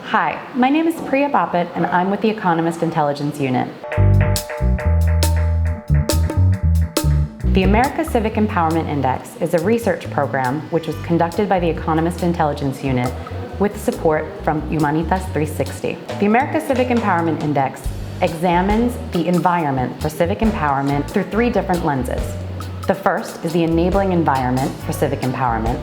Hi, my name is Priya Bapat and I'm with the Economist Intelligence Unit. The America Civic Empowerment Index is a research program which was conducted by the Economist Intelligence Unit with support from Humanitas 360. The America Civic Empowerment Index examines the environment for civic empowerment through three different lenses. The first is the enabling environment for civic empowerment.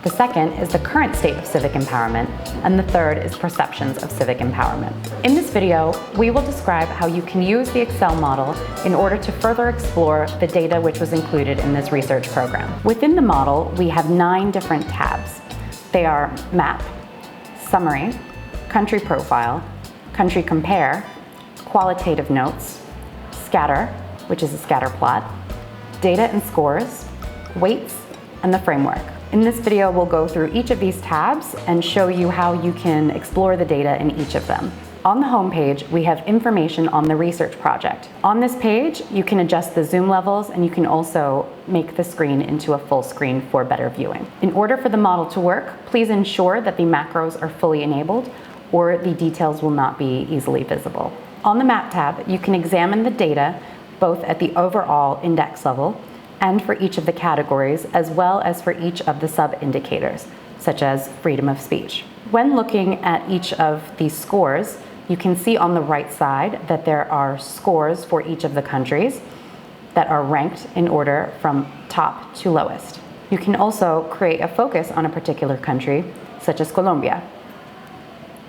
The second is the current state of civic empowerment, and the third is perceptions of civic empowerment. In this video, we will describe how you can use the Excel model in order to further explore the data which was included in this research program. Within the model, we have 9 different tabs. They are Map, Summary, Country Profile, Country Compare, Qualitative Notes, Scatter, which is a scatter plot, Data and Scores, Weights, and the Framework. In this video, we'll go through each of these tabs and show you how you can explore the data in each of them. On the home page, we have information on the research project. On this page, you can adjust the zoom levels and you can also make the screen into a full screen for better viewing. In order for the model to work, please ensure that the macros are fully enabled or the details will not be easily visible. On the Map tab, you can examine the data both at the overall index level and for each of the categories, as well as for each of the sub-indicators, such as freedom of speech. When looking at each of these scores, you can see on the right side that there are scores for each of the countries that are ranked in order from top to lowest. You can also create a focus on a particular country, such as Colombia,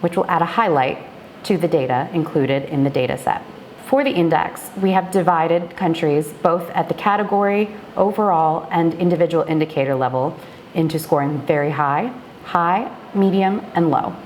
which will add a highlight to the data included in the data set. For the index, we have divided countries both at the category, overall, and individual indicator level into scoring very high, high, medium, and low.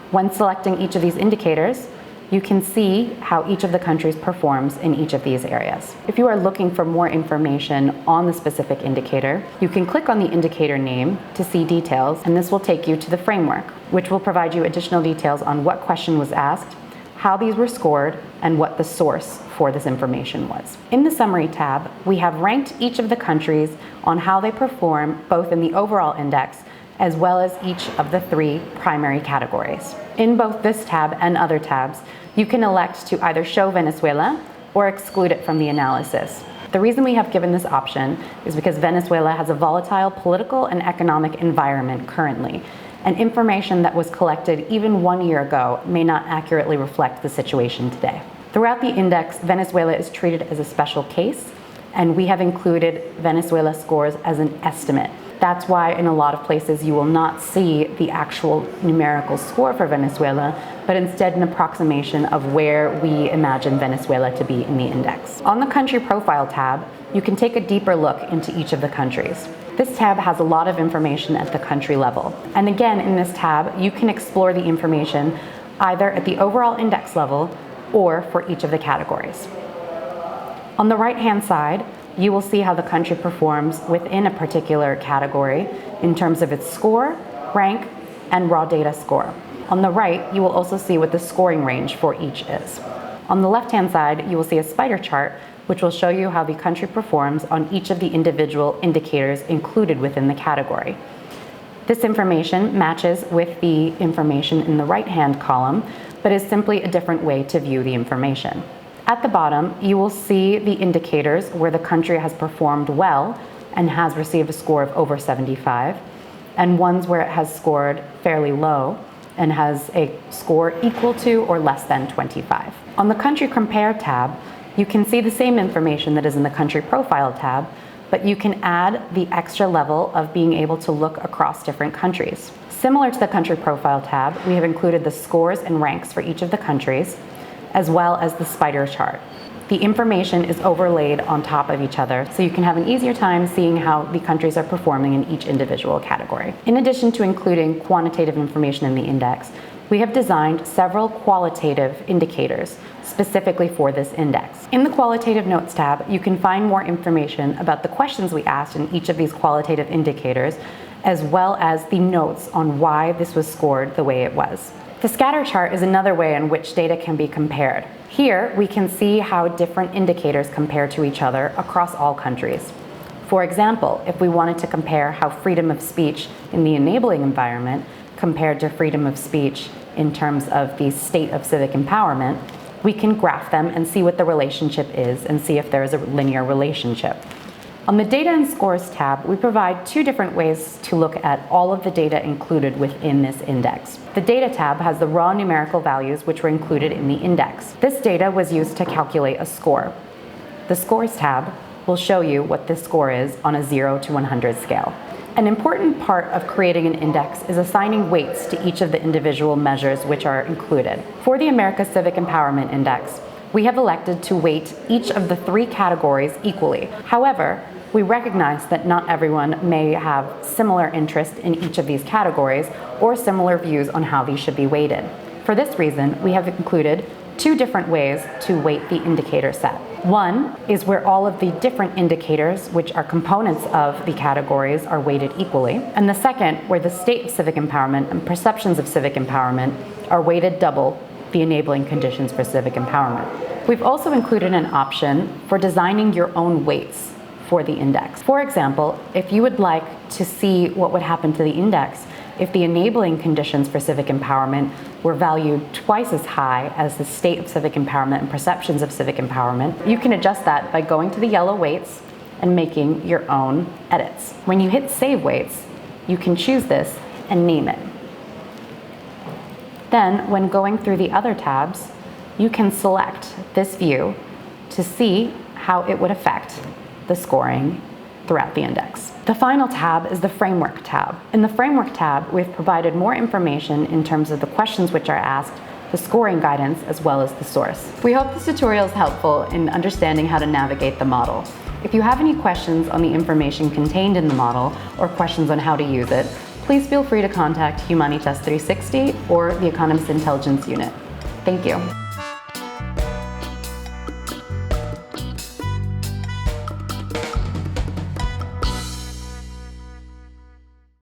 When selecting each of these indicators, you can see how each of the countries performs in each of these areas. If you are looking for more information on the specific indicator, you can click on the indicator name to see details, and this will take you to the framework, which will provide you additional details on what question was asked, how these were scored, and what the source for this information was. In the Summary tab, we have ranked each of the countries on how they perform both in the overall index as well as each of the 3 primary categories. In both this tab and other tabs, you can elect to either show Venezuela or exclude it from the analysis. The reason we have given this option is because Venezuela has a volatile political and economic environment currently, and information that was collected even 1 year ago may not accurately reflect the situation today. Throughout the index, Venezuela is treated as a special case, and we have included Venezuela scores as an estimate. That's why in a lot of places you will not see the actual numerical score for Venezuela, but instead an approximation of where we imagine Venezuela to be in the index. On the Country Profile tab, you can take a deeper look into each of the countries. This tab has a lot of information at the country level. And again, in this tab, you can explore the information either at the overall index level or for each of the categories. On the right-hand side, you will see how the country performs within a particular category in terms of its score, rank, and raw data score. On the right, you will also see what the scoring range for each is. On the left-hand side, you will see a spider chart which will show you how the country performs on each of the individual indicators included within the category. This information matches with the information in the right-hand column, but is simply a different way to view the information. At the bottom, you will see the indicators where the country has performed well and has received a score of over 75, and ones where it has scored fairly low and has a score equal to or less than 25. On the Country Compare tab, you can see the same information that is in the Country Profile tab, but you can add the extra level of being able to look across different countries. Similar to the Country Profile tab, we have included the scores and ranks for each of the countries, as well as the spider chart. The information is overlaid on top of each other, so you can have an easier time seeing how the countries are performing in each individual category. In addition to including quantitative information in the index, we have designed several qualitative indicators specifically for this index. In the Qualitative Notes tab, you can find more information about the questions we asked in each of these qualitative indicators, as well as the notes on why this was scored the way it was. The scatter chart is another way in which data can be compared. Here, we can see how different indicators compare to each other across all countries. For example, if we wanted to compare how freedom of speech in the enabling environment compared to freedom of speech in terms of the state of civic empowerment, we can graph them and see what the relationship is and see if there is a linear relationship. On the Data and Scores tab, we provide two different ways to look at all of the data included within this index. The Data tab has the raw numerical values which were included in the index. This data was used to calculate a score. The Scores tab will show you what this score is on a 0 to 100 scale. An important part of creating an index is assigning weights to each of the individual measures which are included. For the America Civic Empowerment Index, we have elected to weight each of the three categories equally. However, we recognize that not everyone may have similar interest in each of these categories or similar views on how these should be weighted. For this reason, we have included two different ways to weight the indicator set. One is where all of the different indicators, which are components of the categories, are weighted equally. And the second, where the state of civic empowerment and perceptions of civic empowerment are weighted double the enabling conditions for civic empowerment. We've also included an option for designing your own weights for the index. For example, if you would like to see what would happen to the index if the enabling conditions for civic empowerment were valued twice as high as the state of civic empowerment and perceptions of civic empowerment, you can adjust that by going to the yellow weights and making your own edits. When you hit Save Weights, you can choose this and name it. Then, when going through the other tabs, you can select this view to see how it would affect the scoring throughout the index. The final tab is the Framework tab. In the Framework tab, we've provided more information in terms of the questions which are asked, the scoring guidance, as well as the source. We hope this tutorial is helpful in understanding how to navigate the model. If you have any questions on the information contained in the model or questions on how to use it, please feel free to contact Humanitas 360 or the Economist Intelligence Unit. Thank you.